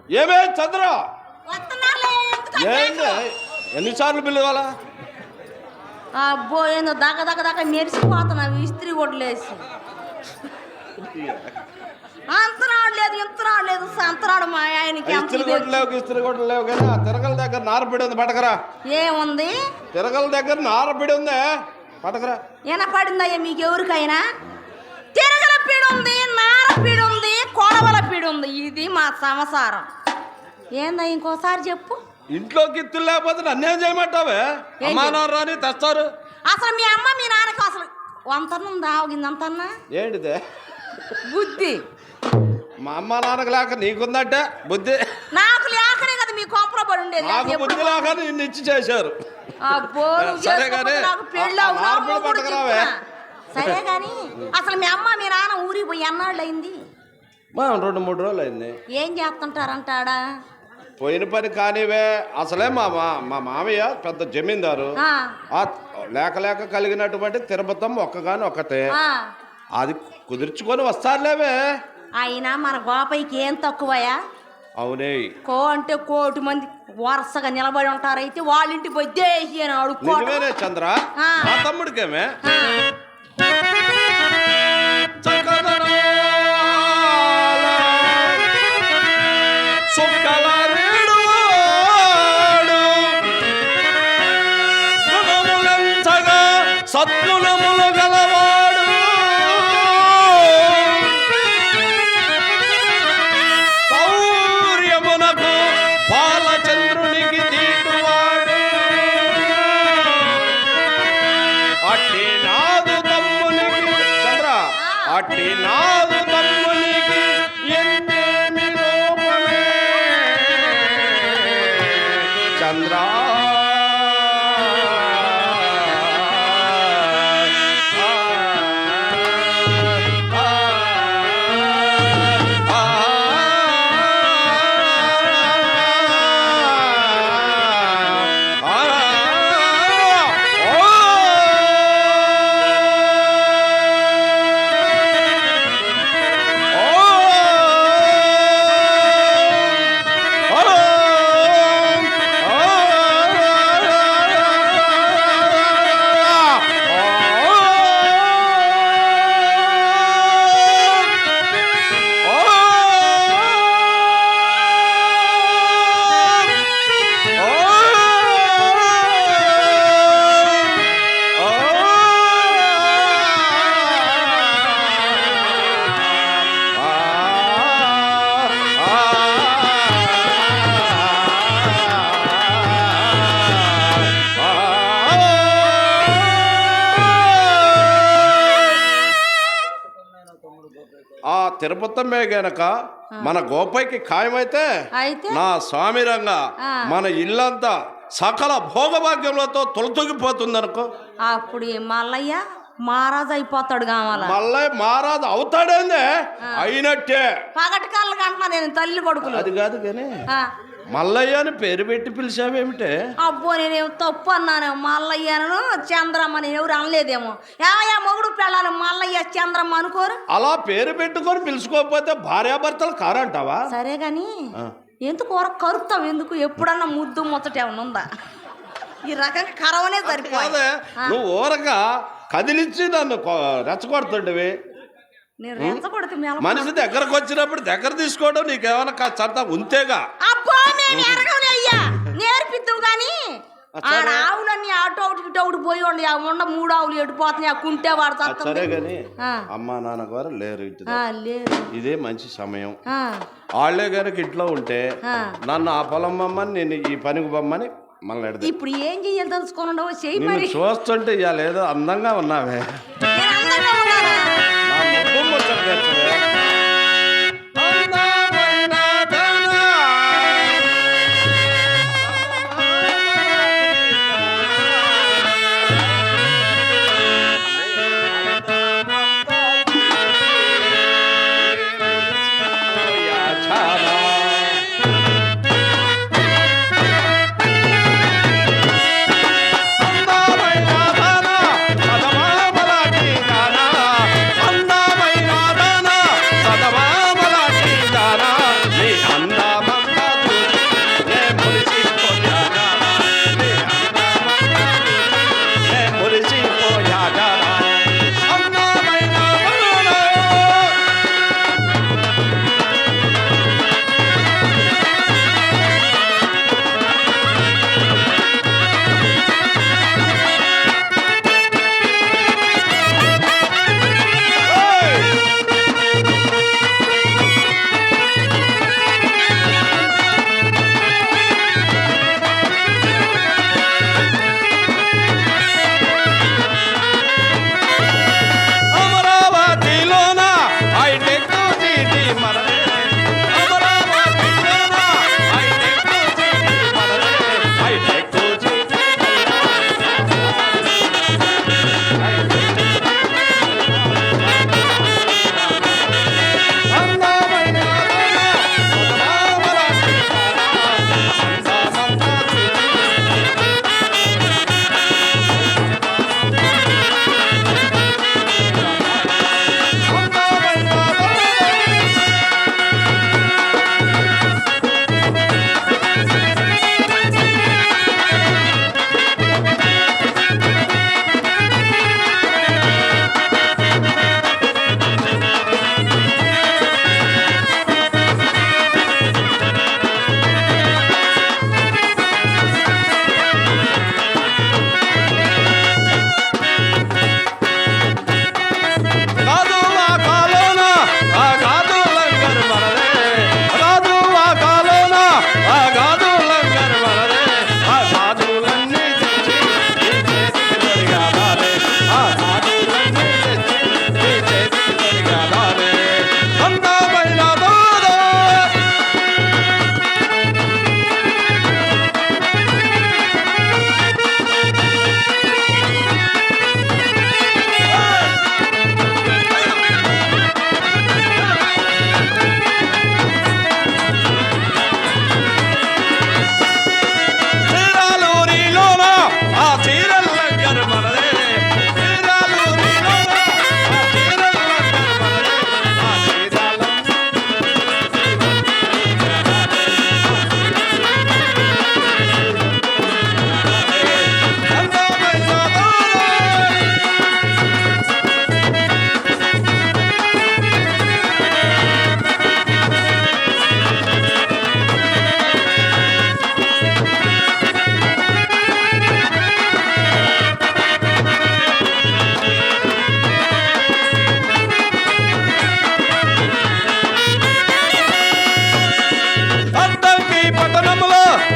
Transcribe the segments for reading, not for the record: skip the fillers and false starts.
ఏమే చంద్ర ఏంది ఎన్నిసార్లు పిలవాలా? అబ్బో ఏందో దగ్గ మెరిసిపోతున్నావు ఇస్త్రీ కొట్టలేసి. అంతరాడు లేదు ఇంతరాడు లేదు అంతరాడు మా ఆయనకి. ఇస్త్రీ కొట్టలేవు కానీ ఆ తిరగల దగ్గర నారపిడి ఉంది పడకరా. ఏముంది తిరగల దగ్గర నారపిడి ఉంది పడకరా. వినపడిందయ్యా మీకు ఎవరికైనా? తిరగల పీడు ఉంది, నార పీడు ఉంది, కొడవల పీడు ఉంది. ఇది మా సంసారం. ఏందా ఇంకోసారి చెప్పు. ఇంట్లోకి ఇత్తులు లేకపోతే నన్నేం చేయమంటావే? అమ్మానారు రాని తెస్తారు. అసలు మీ అమ్మ మీ నాన్నకు అసలు వంతనుందా ఆగింది అంతన్నా? ఏంటిదే బుద్ధి? మా అమ్మ నాన్నకు లేక నీకుందంటే బుద్ధి. నాకు లేకనే కదా మీ కోపర పడి ఉండేది. నాకు బుద్ధి లేక నిన్ను ఇచ్చి చేశారు. అబ్బో సరే కానీ సరే కానీ అసలు మీ అమ్మ మీ నాన్న ఊరికి పోయి ఎన్నాళ్ళు అయింది? 2-3 రోజులు అయింది. ఏం చేస్తుంటారంటాడా? పోయిన పని కానివే. అసలే మా మామయ్య పెద్ద జమీందారు. లేక కలిగినటువంటి తిరుపతం ఒక్కతే. అది కుదుర్చుకొని వస్తారులేవే. అయినా మన గోపయ్యకి ఏం తక్కువయా? అవునే అంటే 1 కోటి మంది వరుసగా నిలబడి ఉంటారు. అయితే వాళ్ళ ఇంటికి పోయి దేహి అని అడుగునే చంద్ర. మా తమ్ముడికేమే సద్గుణములు గలవాడు, శౌర్యమునకు బాలచంద్రునికి దీటువాడు. అట్టి నాదు తమ్మునికి చంద్ర, అట్టి నాదు తమ్మునికి ఎంతేమి లోపమే చంద్ర. ఆ తిరుపతమే గనక మన గోపైకి ఖాయమైతే నా స్వామి రంగా మన ఇల్లంతా సకల భోగభాగ్యములతో తొలతొగిపోతుంది అనుకో. అప్పుడు మల్లయ్య మహారాజు అయిపోతాడు. కావాలా మల్లయ్య మహారాజు అవుతాడేందే? అయినట్టే. పగటి కళ్ళ కంటున్నా నేను తల్లి కొడుకులు. అది కాదు కానీ మల్లయ్య అని పేరు పెట్టి పిలిచావేమిటే? అబ్బో నేనేం తప్పు అన్నాను. మల్లయ్యను చంద్రమ్మ నేను ఎవరు అనలేదేమో. ఏమయ్యా మొగుడు పెళ్ళాను మల్లయ్య చంద్రమ్మ అనుకోరు. అలా పేరు పెట్టుకొని పిలుచుకోకపోతే భార్యాభర్తలు కారంటావా? సరే గాని ఎందుకు కరుతావు? ఎందుకు? ఎప్పుడన్నా ముద్దు ముచ్చట ఏమన్నా ఉందా? ఈ రకంగా కరవనే సరిపోదు. నువ్వు ఊరగా కదిలించి నన్ను రెచ్చగొడుతుండవి. మనిషి దగ్గరకు వచ్చినప్పుడు దగ్గర తీసుకోవడం నీకేమైనా చంత ఉంతేగా. నేర్పిద్దావు గాని ఆవులన్నీ అటు ఒకటి పోయి ఉండి ఉండ 3 ఆవులు ఎడిపోతున్నాయి. ఆ కుంటే వాడు సరే గాని అమ్మా నాన్న గారు లేరు. ఇదే మంచి సమయం. వాళ్ళే గనక ఇంట్లో ఉంటే నన్ను ఆ పొలం బొమ్మని నేను ఈ పనికి బొమ్మని మళ్ళీ ఇప్పుడు ఏం చెయ్యాలి తెలుసుకుని చూస్తుంటే ఇవాళ ఏదో అందంగా ఉన్నావే.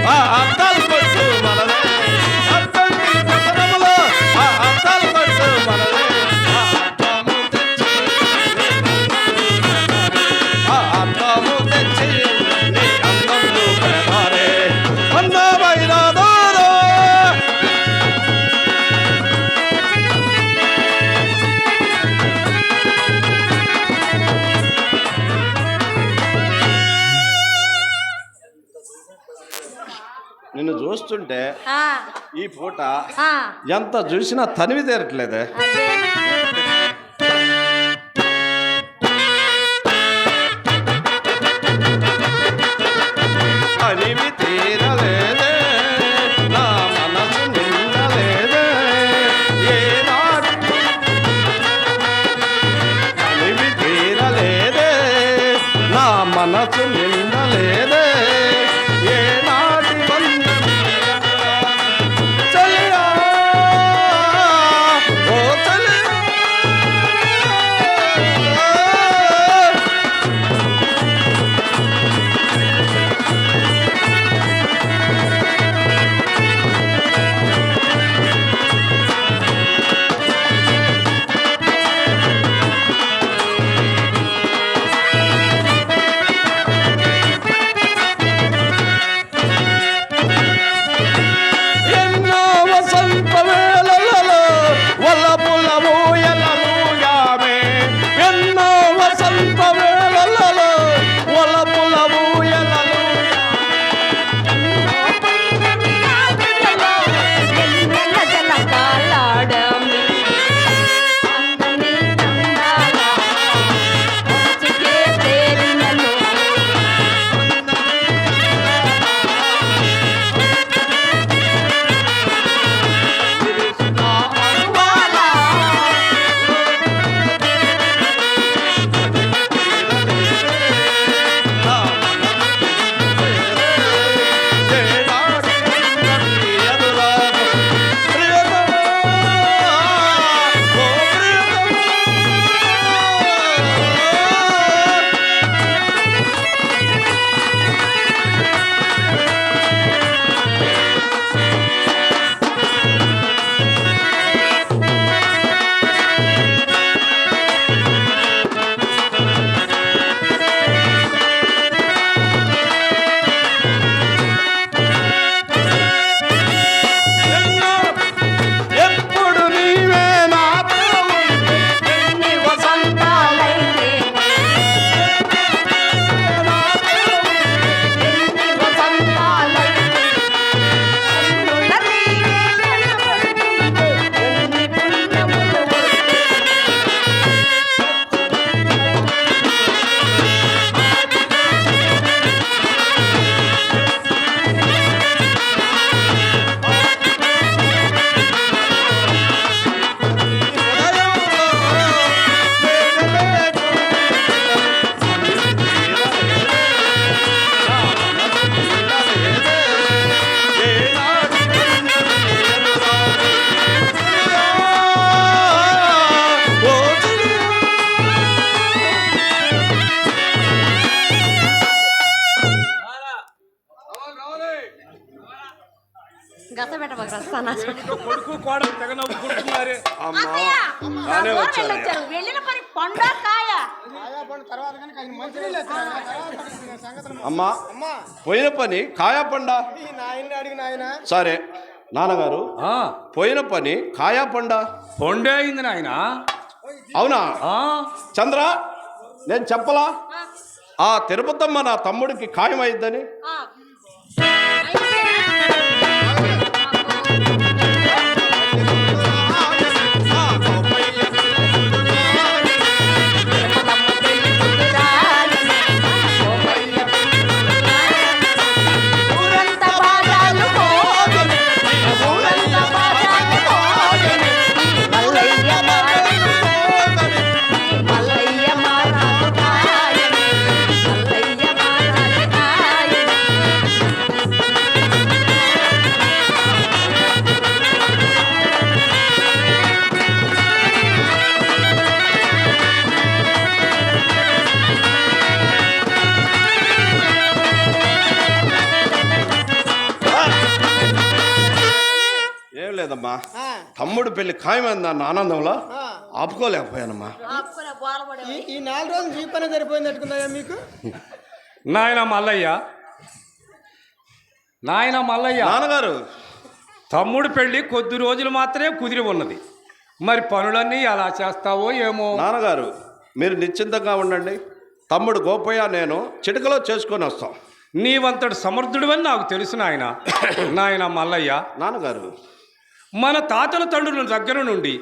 ఆ అద్దాలు కొట్టు మనదే అద్దంకి పట్టణములో ఆ అద్దాలు కొట్టు మనదే ఆ అద్దము తెచ్చి ఆ అద్దము తెచ్చి నీ అందంలో పెడతారే అందమైన దూరం నిన్ను చూస్తుంటే ఆ, ఈ పూట ఆ, ఎంత చూసినా తనివి తీరట్లేదే అదే. తనివి తీరలేదే నా మనసు నిండలేదే ఏనాడు తనివి తీరలేదే నా మనసు నిండలేదే ఏనాటి చలియా ఓ చలియా ఎన్నో వసంత వేళలలో వల్లపుల ఊయలూయామే ఎన్నో వసంత వేళలలో వల్లపుల ఊయలూయామే ఎన్నెల జలకాలాడమే. అందని అందాల మంచుకే తేలినలో. అనువాల ఎప్పుడు నీవే నాతో ఉంటే ఎన్ని వసంతాలైతే ఎన్ని వసంతాలైతే కన్నుల నీవే వెలువడుతుంటే ఎన్ని పుణ్యములు వస్తే గత పెట్టబాకు వస్తానా కొడుకు కోడలు తెగ నవ్వుకుంటున్నారే. బానే వచ్చారు వెళ్ళిన పని పండు కాయ అమ్మా పోయిన పని కాయా పండా సరే నాన్నగారు ఆ, పోయిన పని కాయా పండా పొండే అయింది నాయన. అవునా చంద్ర నేను చెప్పలా ఆ తిరుపతమ్మ నా తమ్ముడికి ఖాయమైద్దని మల్లయ్య లేదమ్మా, తమ్ముడు పెళ్లి ఖాయమైందన్న ఆనందంలో ఆపుకోలేకపోయానమ్మా. ఈ 4 రోజులు ఈ పని సరిపోయింది పెట్టుకుందా మీకు? నాయన మల్లయ్య, నాన్నగారు, తమ్ముడు పెళ్లి కొద్ది రోజులు మాత్రమే కుదిరి ఉన్నది. మరి పనులన్నీ ఎలా చేస్తావో ఏమో. నాన్నగారు మీరు నిశ్చింతంగా ఉండండి. తమ్ముడు గోపయ్య నేను చిటికలో చేసుకొని వస్తాం. నీవంతటి సమర్థుడివని నాకు తెలుసు నాయన. నాయన మల్లయ్య, నాన్నగారు, మన తాతల తండ్రుల దగ్గర నుండి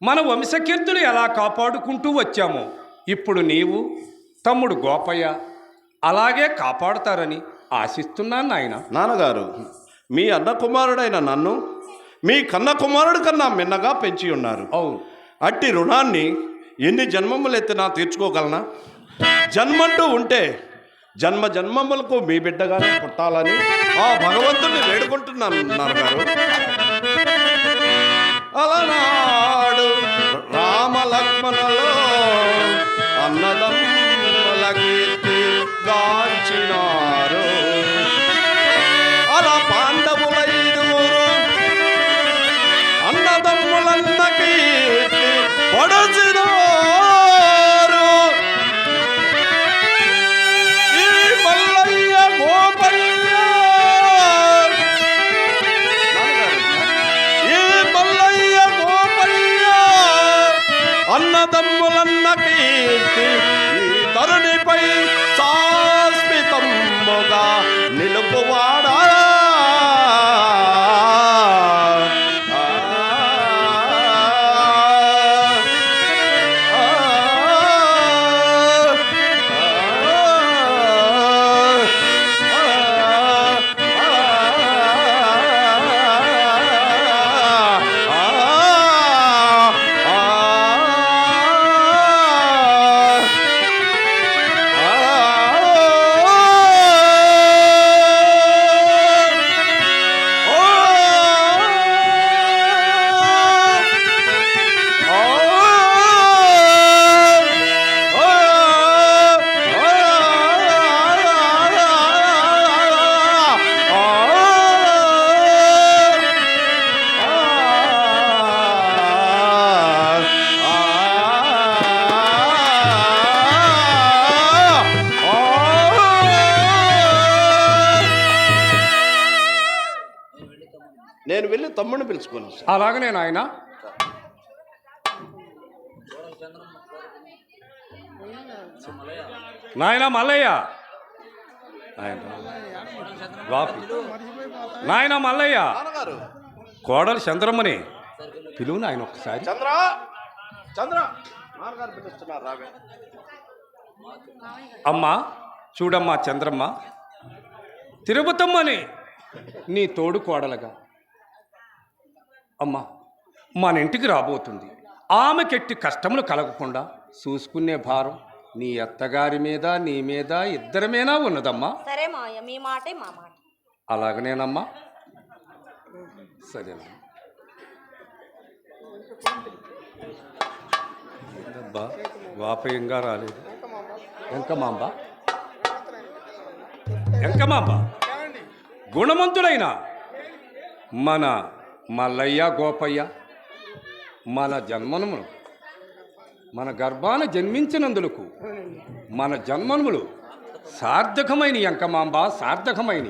మన వంశకీర్తులు ఎలా కాపాడుకుంటూ వచ్చామో ఇప్పుడు నీవు తమ్ముడు గోపయ్య అలాగే కాపాడుతారని ఆశిస్తున్నాను నాయన. నాన్నగారు, మీ అన్న కుమారుడైన నన్ను మీ కన్న కుమారుడు కన్నా మిన్నగా పెంచి ఉన్నారు. అవును. అట్టి రుణాన్ని ఎన్ని జన్మములు ఎత్తినా తీర్చుకోగలనా? జన్మంటూ ఉంటే జన్మ జన్మములకు మీ బిడ్డగానే పుట్టాలని ఆ భగవంతుడిని వేడుకుంటున్నాను నాన్నగారు. అలనాడు రామలక్ష్మణులో అన్నదమ్ముల కీర్తి గాంచినారు. అలా పాండవుల 5 అన్నదమ్ములన్న కీర్తి పడచినారు. ఈ మల్లయ్య గోపయ్య, ఈ మల్లయ్య గోపయ్య అన్నదమ్ములన్న కీర్తి ఈ తరుణిపై శాశ్వతముగా నిలుపువాడా. నేను వెళ్ళి తమ్ముడిని పిలుచుకొని వస్తాను. అలాగనే నాయన. నాయన మల్లయ్య, నాయన మల్లయ్య, కోడలు చంద్రమ్మని పిలువు నాయన ఒక్కసారి. చంద్ర, చంద్ర, నాన్నగారు పిలుస్తున్నారు, రావే. అమ్మా చూడమ్మా చంద్రమ్మ, తిరుపతమ్మని నీ తోడు కోడలుగా అమ్మా మన ఇంటికి రాబోతుంది. ఆమెకెట్టి కష్టములు కలగకుండా చూసుకునే భారం నీ అత్తగారి మీద నీ మీద ఇద్దరమేనా ఉన్నదమ్మా. సరే మావయ్య, మీ మాటే మా మాట. అలాగనేనమ్మా, సరేనా. అబ్బా వాపయంగా రాలేదు. ఎంకమాంబ, ఎంకమాంబ గుణవంతుడైన మన మల్లయ్య గోపయ్య మన జన్మనములు మన గర్భాన జన్మించినందులకు మన జన్మనములు సార్థకమైన ఎంకమాంబ, సార్థకమైన.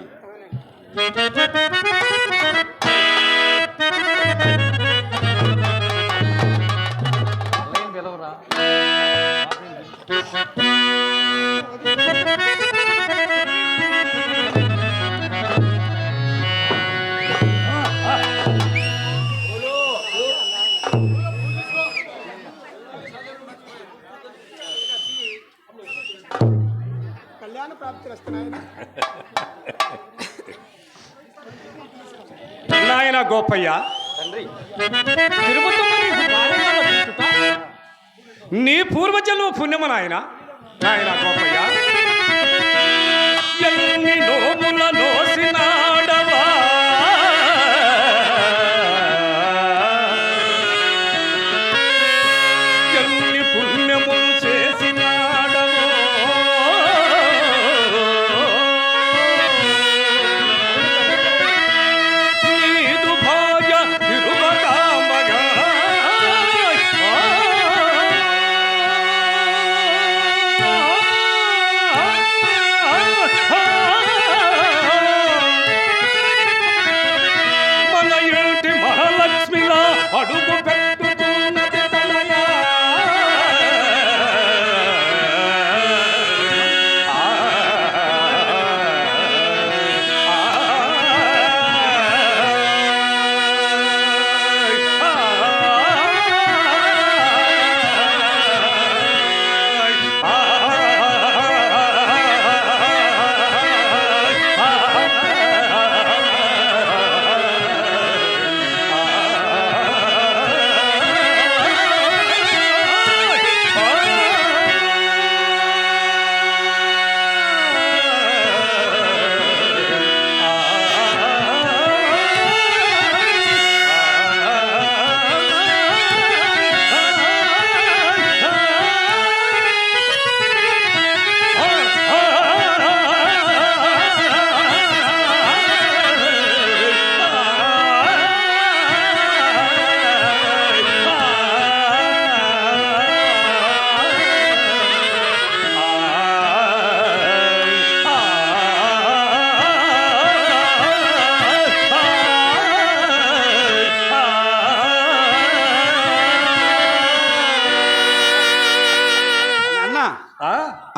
కళ్యాణ ప్రాప్తి వస్తున్నాయి. నాయన గోపయ్య, నీ పూర్వజన్మ పుణ్యమ నాయన. నాయన గోపయ్య, ఎన్ని నోముల నోసినాడవా, ఎన్ని పుణ్యములు చేసినాడవో, నీదు భార్య తిరుమల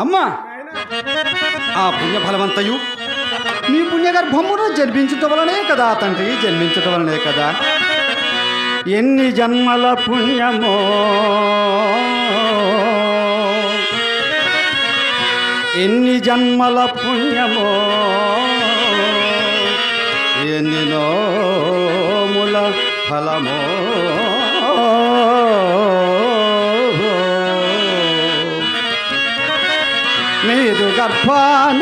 అమ్మా ఆ పుణ్యఫలవంతయు నీ పుణ్యగర్భమును జన్మించటం వలనే కదా తండ్రి, జన్మించటం వలనే కదా. ఎన్ని జన్మల పుణ్యమో ఎన్ని జన్మల పుణ్యమో ఎన్ని నోముల ఫలమో నీదు గర్భాన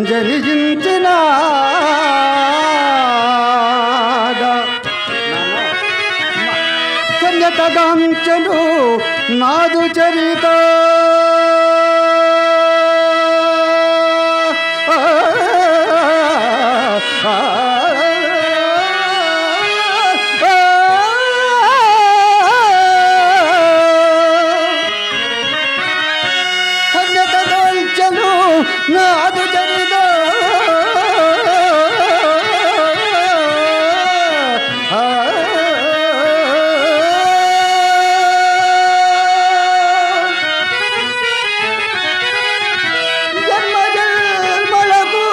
జనించిన కన్యతగాంచను నాదు చరిత నాదు చరిత జన్మ జన్మలకు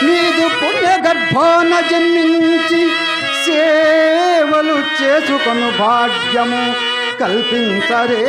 నీదు పుణ్యగర్భాన జన్మించి సేవలు చేసుకొను భాగ్యము కల్పించరే.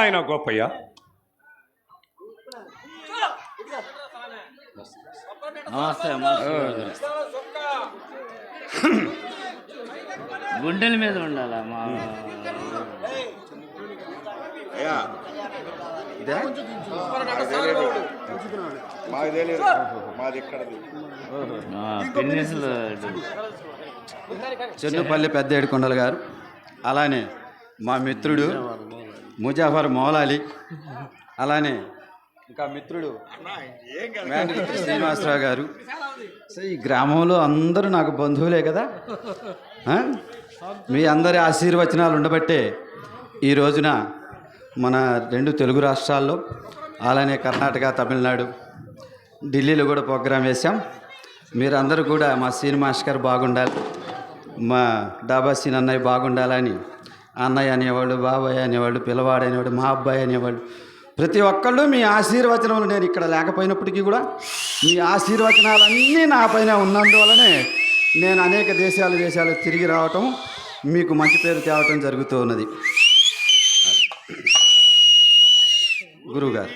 నాయన గోపయ్య. నమస్తే గుండెల మీద ఉండాలా మా పిన్నిస్లు చెన్నుపల్లి పెద్ద ఏడుకొండల గారు, అలానే మా మిత్రుడు ముజాఫర్ మౌలాలి, అలానే ఇంకా మిత్రుడు మేనరిత్రి శ్రీనివాసరావు గారు. సో ఈ గ్రామంలో అందరూ నాకు బంధువులే కదా. మీ అందరి ఆశీర్వచనాలు ఉండబట్టే ఈ రోజున మన 2 తెలుగు రాష్ట్రాల్లో, అలానే కర్ణాటక, తమిళనాడు, ఢిల్లీలో కూడా ప్రోగ్రాం వేశాం. మీరందరూ కూడా మా సీన్ మాస్టర్ గారు బాగుండాలి, మా డాబా సీన్ అన్నయ్య బాగుండాలని అన్నయ్య అనేవాళ్ళు, బాబాయ్ అనేవాళ్ళు, పిల్లవాడు అనేవాడు, మా అబ్బాయి అనేవాళ్ళు, ప్రతి ఒక్కళ్ళు మీ ఆశీర్వచనములు, నేను ఇక్కడ లేకపోయినప్పటికీ కూడా మీ ఆశీర్వచనాలన్నీ నా పైన ఉన్నందువలనే నేను అనేక దేశాలు తిరిగి రావటం, మీకు మంచి పేరు తేవటం జరుగుతూ ఉన్నది. గురువుగారు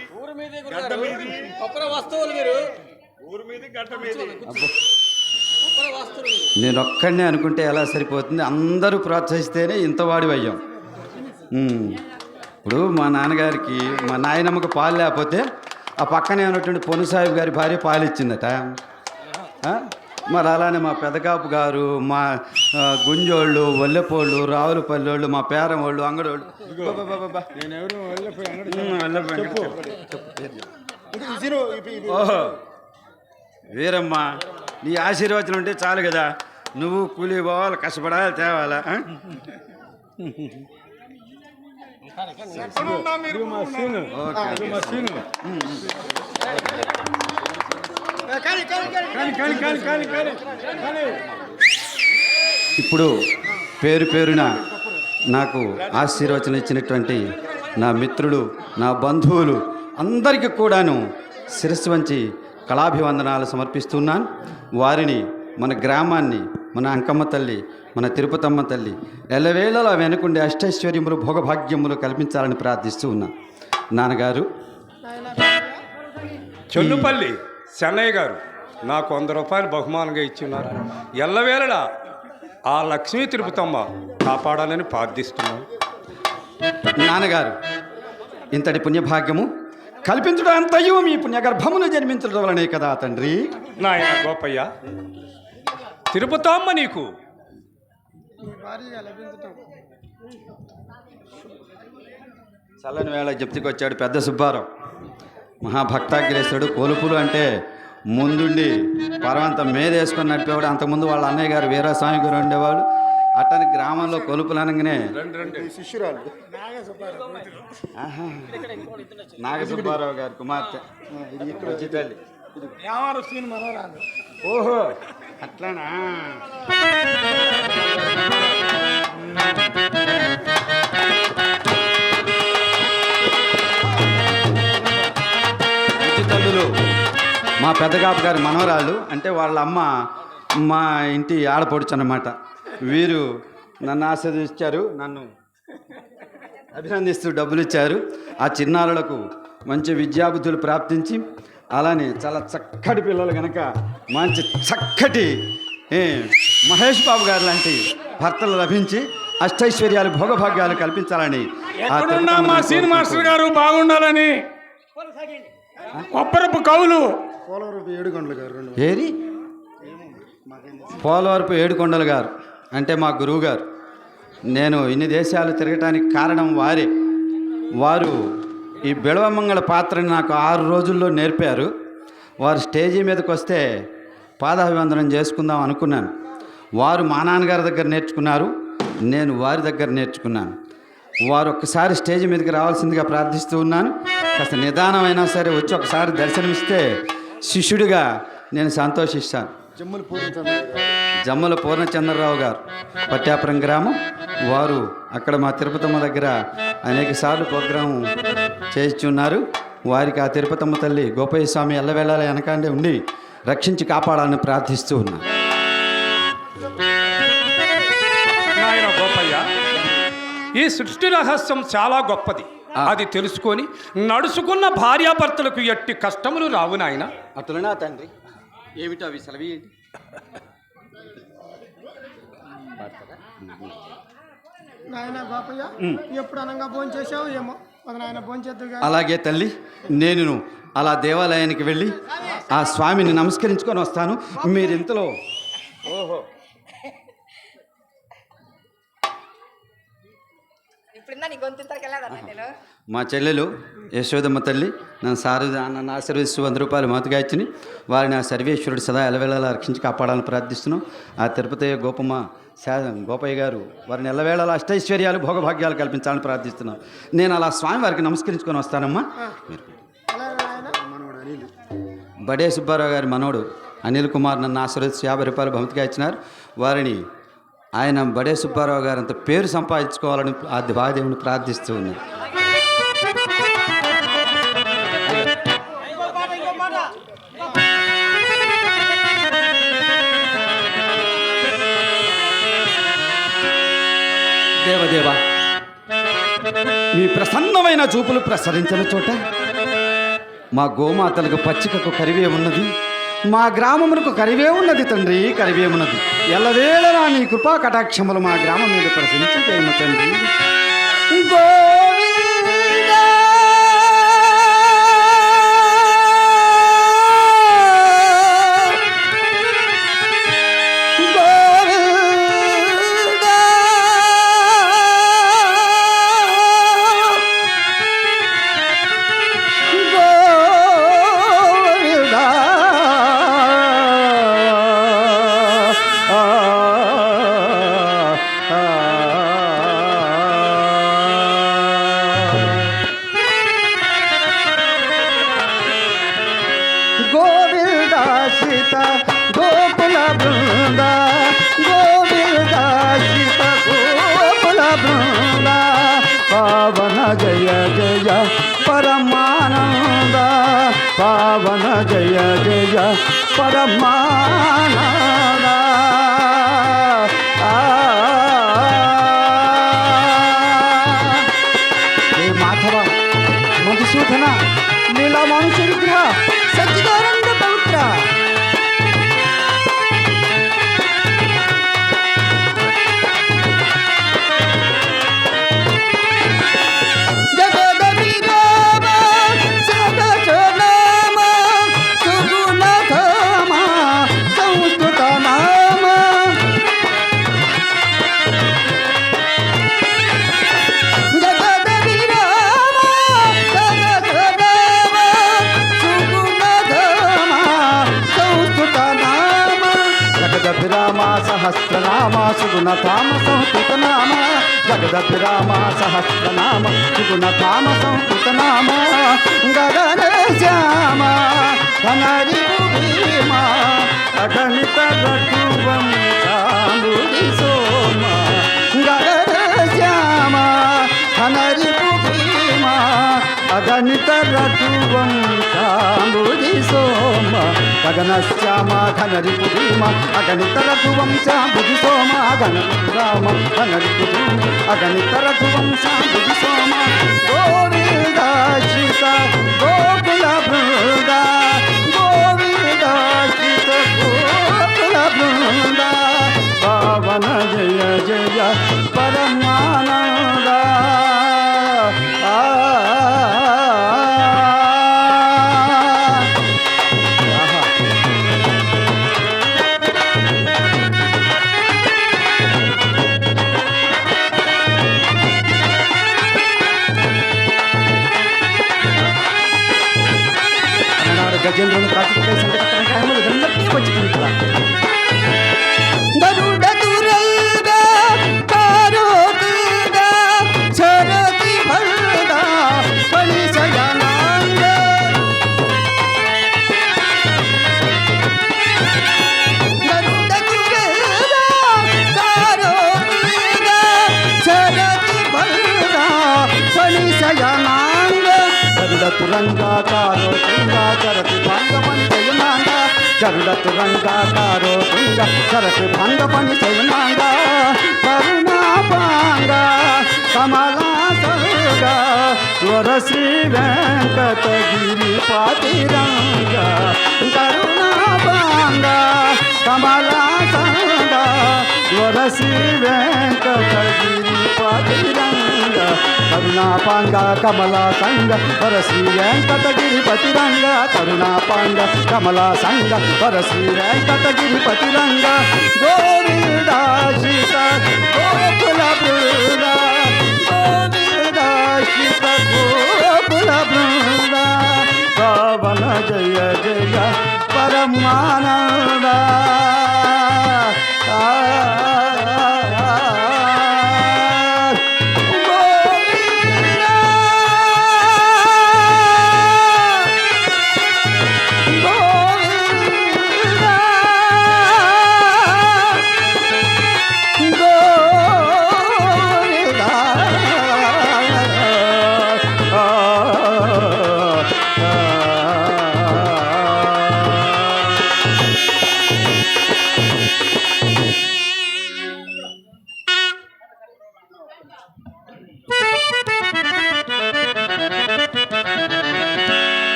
నేను ఒక్కడనే అనుకుంటే ఎలా సరిపోతుంది? అందరూ ప్రోత్సహిస్తేనే ఇంతవాడి అయ్యాం. ఇప్పుడు మా నాన్నగారికి, మా నాయనమ్మకి పాలు లేకపోతే ఆ పక్కనే ఉన్నటువంటి పొన్ను సాహిబ్ గారి భార్య పాలు ఇచ్చిందట. మరి అలానే మా పెదకాపు గారు, మా గుంజోళ్ళు, వల్లెపోళ్ళు, రావులపల్లోళ్ళు, మా పేరం వాళ్ళు, అంగడోళ్ళు, ఓహో వీరమ్మ, నీ ఆశీర్వచనం ఉంటే చాలు కదా. నువ్వు కూలి పోవాలి, కష్టపడాలి, తేవాలా. ఇప్పుడు పేరు పేరున నాకు ఆశీర్వచనం ఇచ్చినటువంటి నా మిత్రులు, నా బంధువులు అందరికీ కూడాను శిరస్సు వంచి కళాభివందనాలు సమర్పిస్తున్నాను. వారిని, మన గ్రామాన్ని, మన అంకమ్మ తల్లి, మన తిరుపతమ్మ తల్లి ఎల్లవేళలా వెనుకుండే అష్టైశ్వర్యములు, భోగభాగ్యములు కల్పించాలని ప్రార్థిస్తూ ఉన్నాను. నాన్నగారు, చెన్నుపల్లి చెన్నయ్య గారు నాకు 100 రూపాయలు బహుమానంగా ఇచ్చిన్నారు. ఎల్లవేళలా ఆ లక్ష్మీ తిరుపతమ్మ కాపాడాలని ప్రార్థిస్తున్నాను. నాన్నగారు, ఇంతటి పుణ్యభాగ్యము కల్పించడం అంతయు మీ పుణ్యగర్భమును జన్మించడం వలనే కదా తండ్రి. నాయన గోపయ్య, తిరుపతమ్మ నీకు చల్లని వేళ జప్తికి వచ్చాడు పెద్ద సుబ్బారావు, మహాభక్తాగ్రేసుడు. కొలుపులు అంటే ముందుండి పర్వంతం మేదేసుకొని నడిపేవాడు. అంతకుముందు వాళ్ళ అన్నయ్య గారు వీరాస్వామి గారు ఉండేవాడు. అట్టని గ్రామంలో కొలుపులు అనగానే నాగసుబ్బారావు గారు కుమార్తె వచ్చి తల్లి. ఓహో అట్లానా. తల్లులు మా పెద్దగాపు గారి మనవరాళ్ళు, అంటే వాళ్ళ అమ్మ మా ఇంటి ఆడపడుచు అన్నమాట. వీరు నన్ను ఆశీర్వదించారు, నన్ను అభినందిస్తూ డబ్బులు ఇచ్చారు. ఆ చిన్నారులకు మంచి విద్యాబుద్ధులు ప్రాప్తించి, అలానే చాలా చక్కటి పిల్లలు కనుక మంచి చక్కటి మహేష్ బాబు గారు లాంటి భర్తలు లభించి అష్టైశ్వర్యాలు, భోగభాగ్యాలు కల్పించాలని మా సీన్ మాస్టర్ గారు బాగుండాలని కొప్పరపు కవులు ఏరి పోలవరపు ఏడుకొండలు గారు అంటే మా గురువు గారు. నేను ఇన్ని దేశాలు తిరగటానికి కారణం వారే. వారు ఈ బిడవమంగళ పాత్రని నాకు 6 రోజుల్లో నేర్పారు. వారు స్టేజీ మీదకి వస్తే పాదాభివందనం చేసుకుందాం అనుకున్నాను. వారు మా నాన్నగారి దగ్గర నేర్చుకున్నారు, నేను వారి దగ్గర నేర్చుకున్నాను. వారు ఒక్కసారి స్టేజ్ మీదకి రావాల్సిందిగా ప్రార్థిస్తూ ఉన్నాను. కాస్త నిదానమైనా సరే వచ్చి ఒకసారి దర్శనమిస్తే శిష్యుడిగా నేను సంతోషిస్తాను. జమ్మల పూర్ణచంద్రరావు గారు, పట్టాపురం గ్రామం వారు. అక్కడ మా తిరుపతమ్మ దగ్గర అనేక సార్లు ప్రోగ్రాం చేస్తున్నారు. వారికి ఆ తిరుపతమ్మ తల్లి గోపయ్య స్వామి ఎల్లవేళలా వెనకాండే ఉండి రక్షించి కాపాడాలని ప్రార్థిస్తూ ఉన్నాను. నాయన గోపయ్య, ఈ సృష్టి రహస్యం చాలా గొప్పది. అది తెలుసుకొని నడుచుకున్న భార్యాభర్తలకు ఎట్టి కష్టములు రావు నాయన. అట్లనా తండ్రి? ఏమిటో అవి సెలవేయండి. నాయన గోపయ్య ఎప్పుడు అనంగా భోజనం చేసావు ఏమో, అది నాయన భోజనం చేద్దుగా. అలాగే తల్లి, నేను అలా దేవాలయానికి వెళ్ళి ఆ స్వామిని నమస్కరించుకొని వస్తాను. మీరు ఇంతలో మా చెల్లెలు యశోదమ్మ తల్లి నన్ను ఆశీర్వదిస్తూ 100 రూపాయలు మాతుగా ఇచ్చి వారిని ఆ సర్వేశ్వరుడు సదా ఎల్లవేళలా రక్షించి కాపాడాలని ప్రార్థిస్తున్నాం. ఆ తిరుపతి గోపయ్య గారు వారిని ఎల్లవేళలా అష్టైశ్వర్యాలు భోగభాగ్యాలు కల్పించాలని ప్రార్థిస్తున్నాం. నేను అలా స్వామి వారికి నమస్కరించుకొని వస్తానమ్మా. బడే సుబ్బారావు గారి మనోడు అనిల్ కుమార్ నన్ను ఆశీర్వదిస్తూ 50 రూపాయలు బహుమతిగా ఇచ్చినారు. వారిని ఆయన బడే సుబ్బారావు గారు అంత పేరు సంపాదించుకోవాలని ఆ దేవాదేవుని ప్రార్థిస్తూ ఉన్నారు. దేవదేవా, మీ ప్రసన్నమైన చూపులు ప్రసరించిన చోట మా గోమాతలకు పచ్చికకు కరివే ఉన్నది, మా గ్రామమునకు కరివే ఉన్నది తండ్రి, కరివే ఉన్నది. ఎల్లవేళలా నీ కృపా కటాక్షములు మా గ్రామం మీద ప్రసరించేమో తండ్రి. గోవిందా గోవిందాశ్రిత గోకుల బృంద, గోవిందాశ్రిత గోకుల బృంద, పావన జయ జయ పరమానంద, పావన జయ జయ పరమానంద. మాధవ మధుసూదన నీలమానుష విగ్రహ సచ్చిదానంద పవిత్ర జగద విరామ సగజ నామ సుగుణ ధామ సంస్కృత నామ, జగద విరామ సగజ నామ సుగుణ ధామ సంస్కృత నామ, జగదభిరామ సహస్రనామ సుగుణధామ సంస్కృతనామ, జగదభిరామ సహస్రనామ సుగుణధామ సంస్కృతనామ, గగన శ్యామ ధనరి భీమ అగణిత రఘువం సాంబుది సోమ, గగన శ్యామ ధనరి భీమ అగణిత రఘువం సాంబుది సోమ, గగన శ్యామ ఘనరి భీమ అగణిత రఘువం సాంబుది సోమ, గణపతి రామ ఘనరి భీమ అగణిత రఘువం సాంబుది సోమ. గోవిందాశ్రిత గోకుల బృంద, గోవిందాశ్రిత గోకుల బృంద, పావన జయ జయ పరమానంద. గజేంద్రుని కార్తికేయ సంకటకరంగా దండకి వచ్చి గరుడ దురల్గా కారోతుగా చరతి భల్గా పరిచయనాంగ, గరుడ దురల్గా కారోతుగా చరతి భల్గా పరిచయనాంగ, గరుడ తురంగా కారోతుంగా చరతి భంగ పరిచయనాంగ, గరుడ తురంగా కారోతుంగా చరతి భంగ పరిచయనాంగ, కరుణా పాంగ కమలాసంగ వర శ్రీ వెంకటగిరి పాతిరంగ కరుణా పాంగ కమలాసంగ వర శ్రీ వెంకటగిరి పాతిరంగ కరుణా పాంగ కమలా సంగ వర శ్రీ వెంకటగిరి పతిరంగ కరుణా పాంగ కమలా సంగ వర శ్రీ వెంకటగిరి పతిరంగ గోవిందాశిత గోకుల బృంద గోవిందాశిత గోకుల బృంద పవన జయ జయ పరమానంద